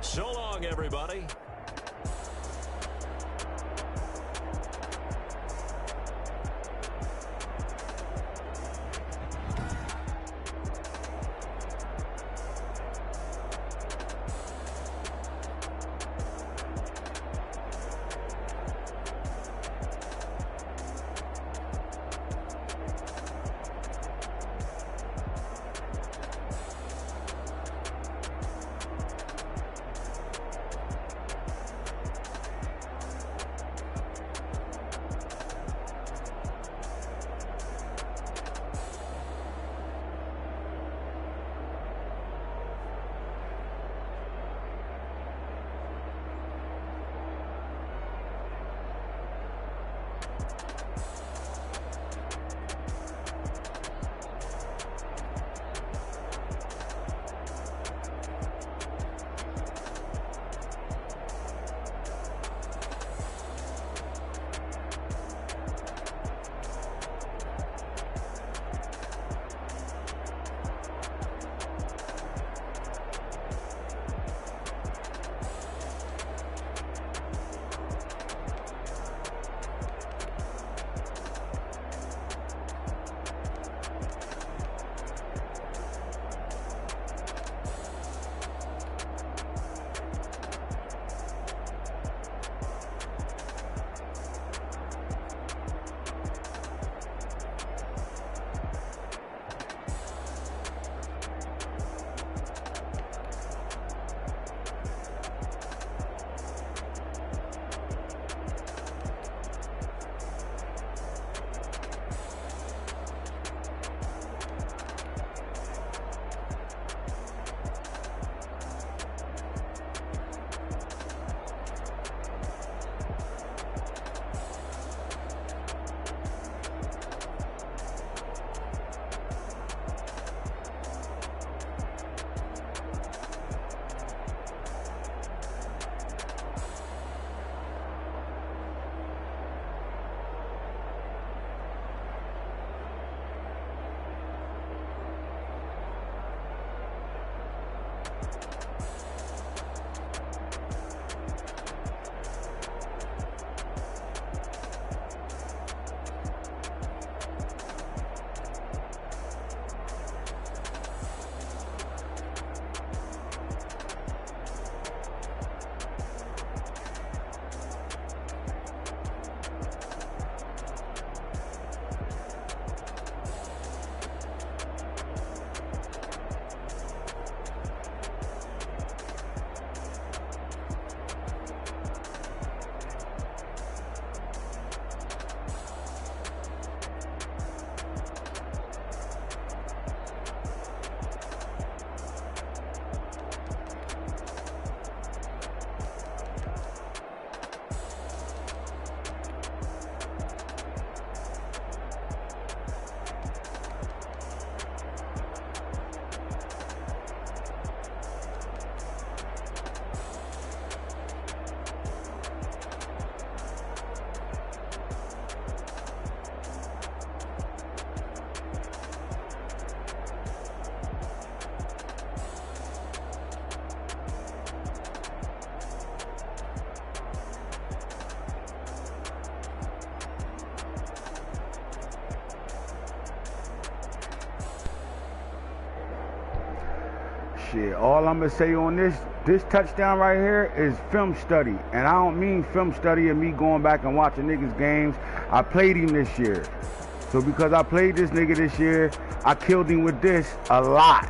So long, everybody. Shit, all I'm gonna say on this touchdown right here is film study, and I don't mean film study and me going back and watching niggas games. I played him this year, so because I played this nigga this year, I killed him with this a lot.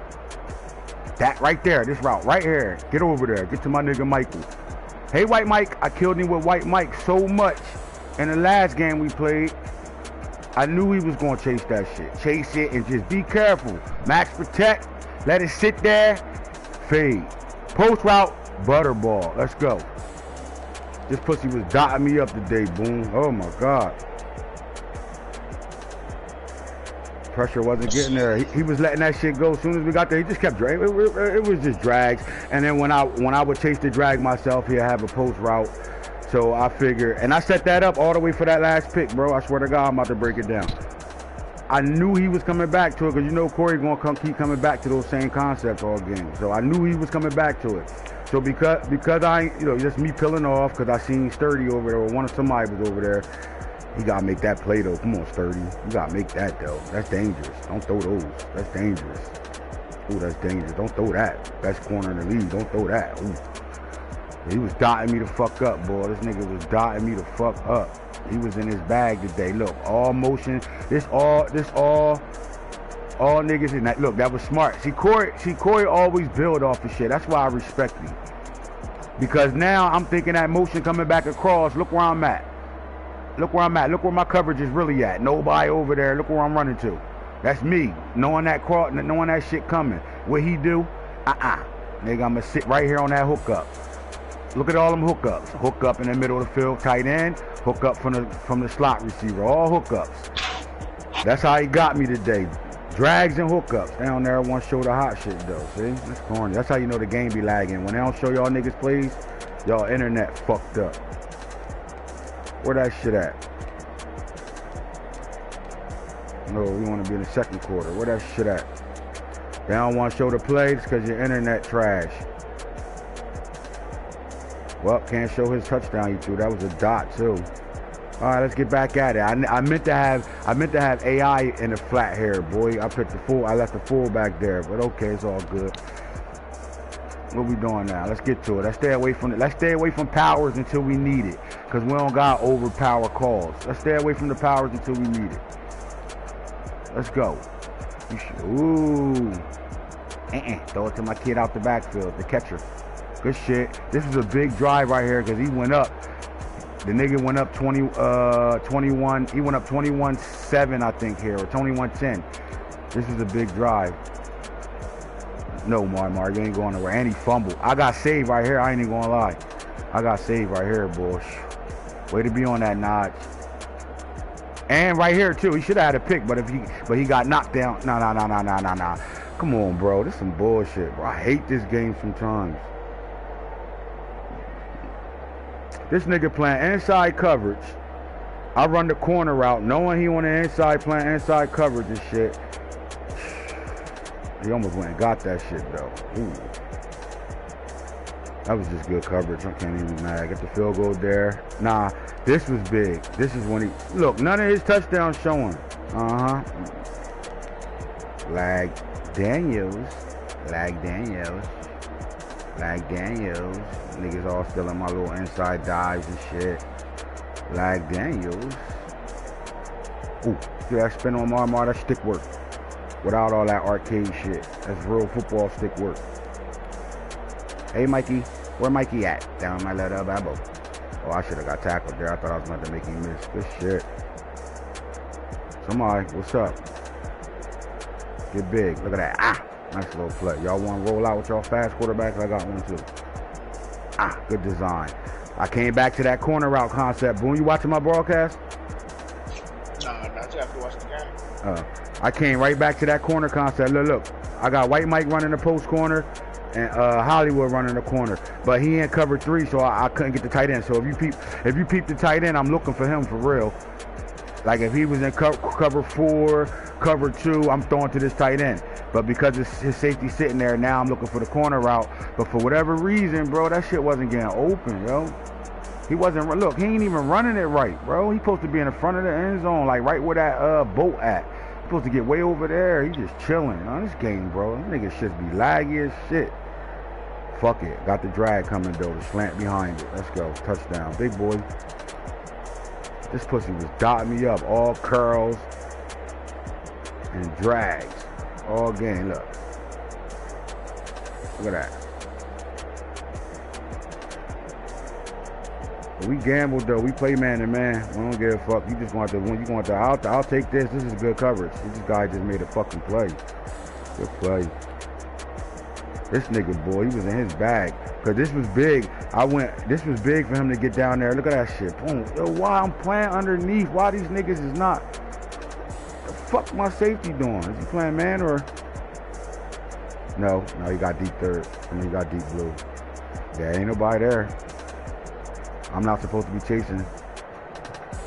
That right there, this route right here. Get over there, get to my nigga Michael. Hey, White Mike, I killed him with White Mike so much in the last game we played. I knew he was gonna chase that shit. Chase it and just be careful. Max protect. Let it sit there, fade. Post route, butterball. Let's go. This pussy was dotting me up today, boom. Oh my God. Pressure wasn't getting there. He was letting that shit go. As soon as we got there, he just kept dragging. It was just drags. And then when I would chase the drag myself, he'd have a post route. So I figured, and I set that up all the way for that last pick, bro. I swear to God, I'm about to break it down. I knew he was coming back to it because you know Corey gonna keep coming back to those same concepts all game. So I knew he was coming back to it. So because I, just me peeling off because I seen Sturdy over there or one of somebody was over there. He gotta make that play though. Come on, Sturdy. You gotta make that though. That's dangerous. Don't throw those. That's dangerous. Ooh, that's dangerous. Don't throw that. Best corner in the league. Don't throw that. Ooh. He was dotting me the fuck up, boy. This nigga was dotting me the fuck up. He was in his bag today. Look, all motion. This all niggas in that. Look, that was smart. See, Corey always build off of shit. That's why I respect him. Because now I'm thinking that motion coming back across. Look where I'm at. Look where I'm at. Look where my coverage is really at. Nobody over there. Look where I'm running to. That's me. Knowing that shit coming. What he do? Nigga, I'ma sit right here on that hookup. Look at all them hookups. Hook up in the middle of the field, tight end. Hook up from the slot receiver. All hookups. That's how he got me today. Drags and hookups. They don't never want to show the hot shit though. See? That's corny. That's how you know the game be lagging. When they don't show y'all niggas plays, y'all internet fucked up. Where that shit at? No, we want to be in the second quarter. Where that shit at? They don't want to show the plays because your internet trash. Well, can't show his touchdown he threw. That was a dot too. All right, let's get back at it. I meant to have AI in the flat here, boy. I left the full back there, but okay, it's all good. What we doing now? Let's get to it. Let's stay away from powers until we need it, cause we don't got overpower calls. Let's stay away from the powers until we need it. Let's go. Ooh. Throw it to my kid out the backfield, the catcher. Good shit. This is a big drive right here because he went up. The nigga went up 21. He went up 21-7, I think, here, or 21-10. This is a big drive. No, Mar, you ain't going nowhere. And he fumbled. I got saved right here. I ain't even gonna lie. I got saved right here, boy. Way to be on that notch. And right here too. He should have had a pick, but he got knocked down. Nah. Come on, bro. This is some bullshit, bro. I hate this game sometimes. This nigga playing inside coverage. I run the corner route knowing he on the inside playing inside coverage and shit. He almost went and got that shit, though. Ooh. That was just good coverage. I can't even be mad. Get the field goal there. Nah, this was big. This is when he... Look, none of his touchdowns showing. Uh-huh. Lag Daniels. Lag Daniels. Lag Daniels. Niggas all still in my little inside dives and shit. Lag Daniels. Ooh, see that spin on Marmar? That stick work. Without all that arcade shit. That's real football stick work. Hey, Mikey. Where Mikey at? Down my little elbow. Oh, I should have got tackled there. I thought I was about to make him miss. Good shit. Somebody, what's up? Get big. Look at that. Ah! Nice little play. Y'all want to roll out with y'all fast quarterbacks? I got one too. Ah, good design. I came back to that corner route concept. Boone, you watching my broadcast? Nah, not yet. I have to watch the game. I came right back to that corner concept. Look. I got White Mike running the post corner and Hollywood running the corner. But he ain't covered 3, so I couldn't get the tight end. So if you peep the tight end, I'm looking for him for real. Like if he was in cover 4, cover 2, I'm throwing to this tight end. But because his safety sitting there, now I'm looking for the corner route. But for whatever reason, bro, that shit wasn't getting open, yo. He wasn't, look, he ain't even running it right, bro. He's supposed to be in the front of the end zone, like right where that boat at. He's supposed to get way over there. He's just chilling on this game, bro. This nigga should be laggy as shit. Fuck it. Got the drag coming, though. The slant behind it. Let's go. Touchdown. Big boy. This pussy was dotting me up. All curls and drags. All game. Look. Look at that. But we gambled, though. We play man to man. We don't give a fuck. You just want to win. You want to, I'll take this. This is good coverage. This guy just made a fucking play. Good play. This nigga, boy, he was in his bag. Because this was big. This was big for him to get down there. Look at that shit. Boom. Yo, why I'm playing underneath? Why these niggas is not? The fuck my safety doing? Is he playing man or? No, he got deep third. I mean, he got deep blue. Yeah, ain't nobody there. I'm not supposed to be chasing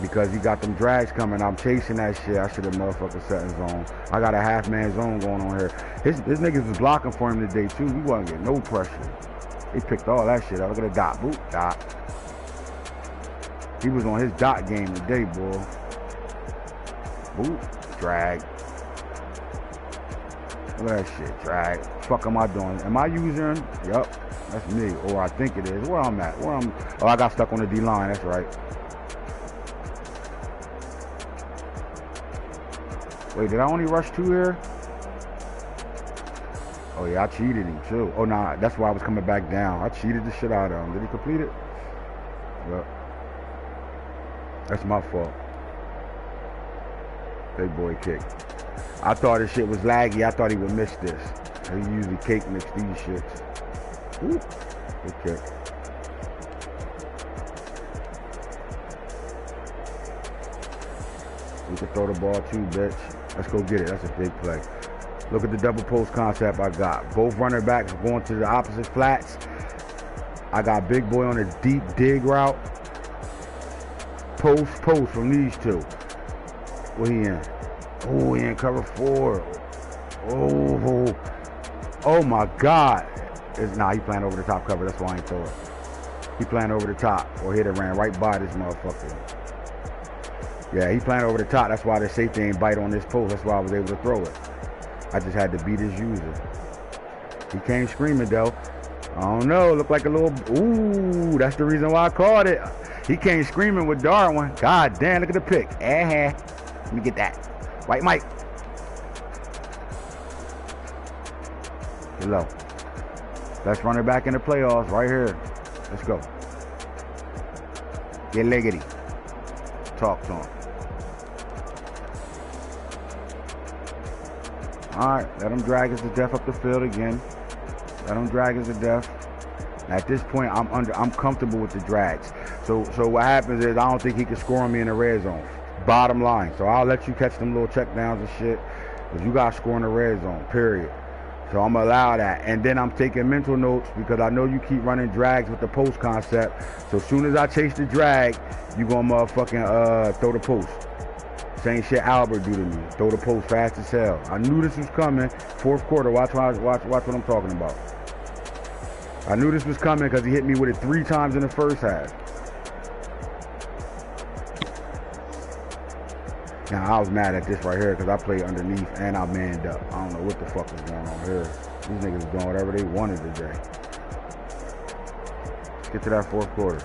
because he got them drags coming. I'm chasing that shit. I should have motherfucking set in zone. I got a half-man zone going on here. His niggas was blocking for him today, too. He wasn't getting no pressure. He picked all that shit up. Look at the dot. Boop, dot. He was on his dot game today, boy. Boop, drag. Look at that shit, drag. Fuck am I doing? Am I using? Yup. That's me, or I think it is. Where I'm at? Oh, I got stuck on the D-line. That's right. Wait, did I only rush 2 here? Oh, yeah, I cheated him, too. Oh, nah, that's why I was coming back down. I cheated the shit out of him. Did he complete it? Yep. That's my fault. Big boy kick. I thought his shit was laggy. I thought he would miss this. He usually cake mix these shits. Ooh, good kick. We can throw the ball too, bitch. Let's go get it. That's a big play. Look at the double post concept I got. Both running backs going to the opposite flats. I got big boy on a deep dig route. Post from these two. What he in? Oh, he in cover 4. Oh my God. Nah, he playing over the top cover. That's why I ain't throw it. He playing over the top. Or he'd have ran right by this motherfucker. Yeah, he playing over the top. That's why the safety ain't bite on this post. That's why I was able to throw it. I just had to beat his user. He came screaming, though. I don't know. Looked like a little... Ooh, that's the reason why I called it. He came screaming with Darwin. God damn, look at the pick. Let me get that. White Mike. Hello. Let's run it back in the playoffs right here. Let's go. Get leggedy. Talk to him. Alright, let him drag us to death up the field again. Let him drag us to death. At this point, I'm comfortable with the drags. So what happens is I don't think he can score on me in the red zone. Bottom line. So I'll let you catch them little check downs and shit. Because you got to score in the red zone, period. So I'm going to allow that. And then I'm taking mental notes because I know you keep running drags with the post concept. So as soon as I chase the drag, you going to motherfucking throw the post. Same shit Albert do to me. Throw the post fast as hell. I knew this was coming. Fourth quarter. Watch what I'm talking about. I knew this was coming because he hit me with it 3 times in the first half. Now, I was mad at this right here because I played underneath and I manned up. I don't know what the fuck was going on here. These niggas was doing whatever they wanted today. Let's get to that fourth quarter.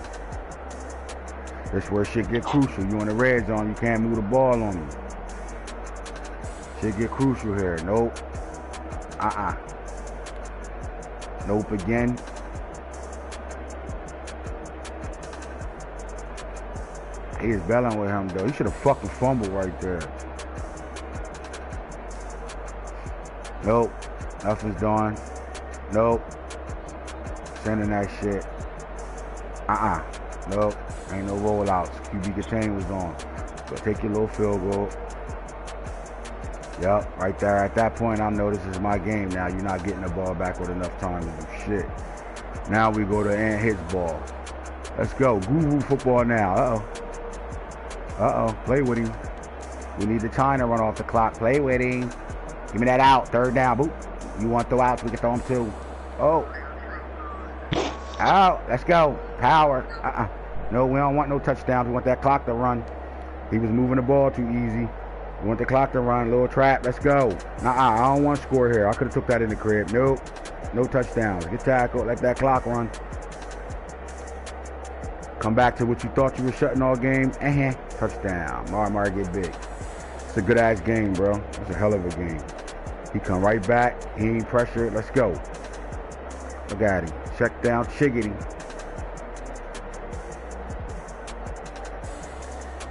This is where shit get crucial. You in the red zone, you can't move the ball on me. Shit get crucial here. Nope. Nope again. He is belling with him though. He should have fucking fumbled right there. Nope. Nothing's done. Nope. Sending that shit. Nope. Ain't no rollouts. QB contain was on. So take your little field goal. Yep, right there. At that point, I know this is my game now. You're not getting the ball back with enough time to do shit. Now we go to AntHits ball. Let's go. Guru football now. Uh-oh. Play with him. We need the time to run off the clock. Play with him. Give me that out. Third down. Boop. You want to throw outs? We can throw them too. Oh. Out. Let's go. Power. No, we don't want no touchdowns. We want that clock to run. He was moving the ball too easy. We want the clock to run. Little trap. Let's go. I don't want to score here. I could have took that in the crib. Nope. No touchdowns. Get tackled. Let that clock run. Come back to what you thought you were shutting all game. Touchdown. Mar get big. It's a good ass game, bro. It's a hell of a game. He come right back. He ain't pressured. Let's go. Look at him. Check down. Chiggity.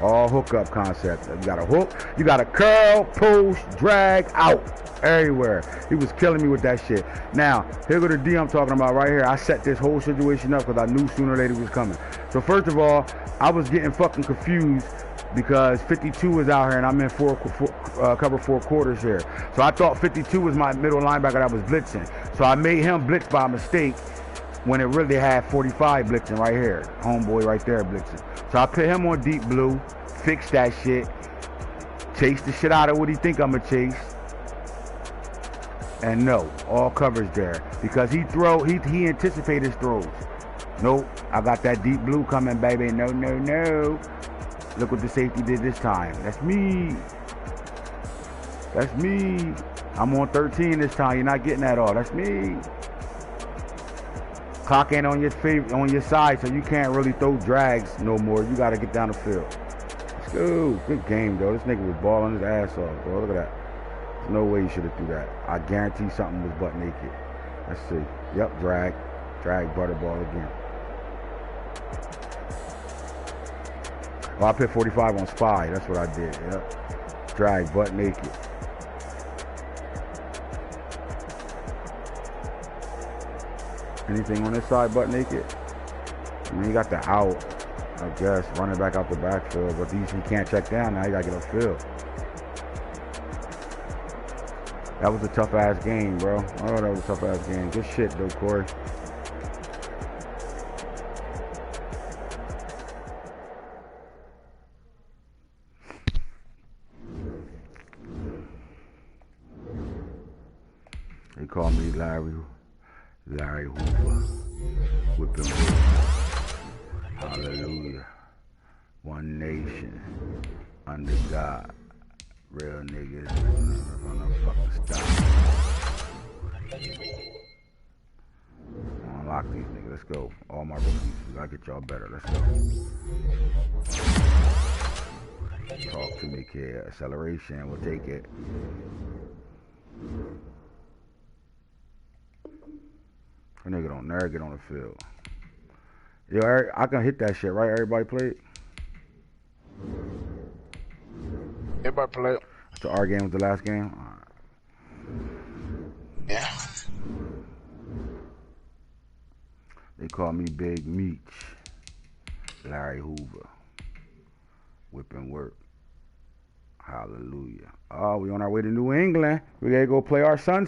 All hookup concept. You got a hook, you got a curl, push, drag, out. Everywhere. He was killing me with that shit. Now, here go the D I'm talking about right here. I set this whole situation up because I knew sooner or later it was coming. So first of all, I was getting fucking confused because 52 was out here and I'm in cover 4 quarters here. So I thought 52 was my middle linebacker that was blitzing. So I made him blitz by mistake when it really had 45 blitzing right here. Homeboy right there blitzing. So I put him on deep blue, fix that shit, chase the shit out of what he think I'ma chase. And no, all coverage there. Because he anticipated his throws. Nope, I got that deep blue coming, baby. No. Look what the safety did this time. That's me. I'm on 13 this time. You're not getting that all. That's me. Clock ain't on your side, so you can't really throw drags no more. You gotta get down the field. Let's go. Good game though. This nigga was balling his ass off, bro. Look at that. There's no way you should have threw that. I guarantee something was butt naked. Let's see. Yep, drag, butterball again. Oh, I put 45 on spy. That's what I did. Yep. Drag, butt naked. Anything on this side, butt naked? I mean, you got the out, I guess, running back out the backfield, but these he can't check down now. You gotta get upfield. That was a tough ass game, bro. Oh, that was a tough ass game. Good shit, though, Corey. They call me Larry Hoover, whipping whip. Hallelujah. One nation, under God. Real niggas, gonna fucking stop. Unlock these niggas, let's go. All my rookies, we gotta get y'all better, let's go. Talk to me, kid. Acceleration, we'll take it. That nigga don't never get on the field. Yo, I can hit that shit, right? Everybody play it? Everybody play it. So our game was the last game? All right. Yeah. They call me Big Meech. Larry Hoover. Whipping work. Hallelujah. Oh, we on our way to New England. We gotta go play our son.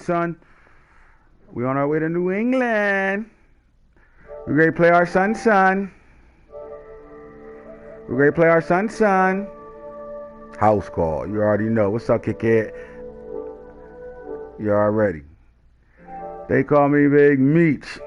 We on our way to New England. We ready to play our son. We ready to play our son. House call. You already know. What's up, Kickhead? You already. They call me Big Meech.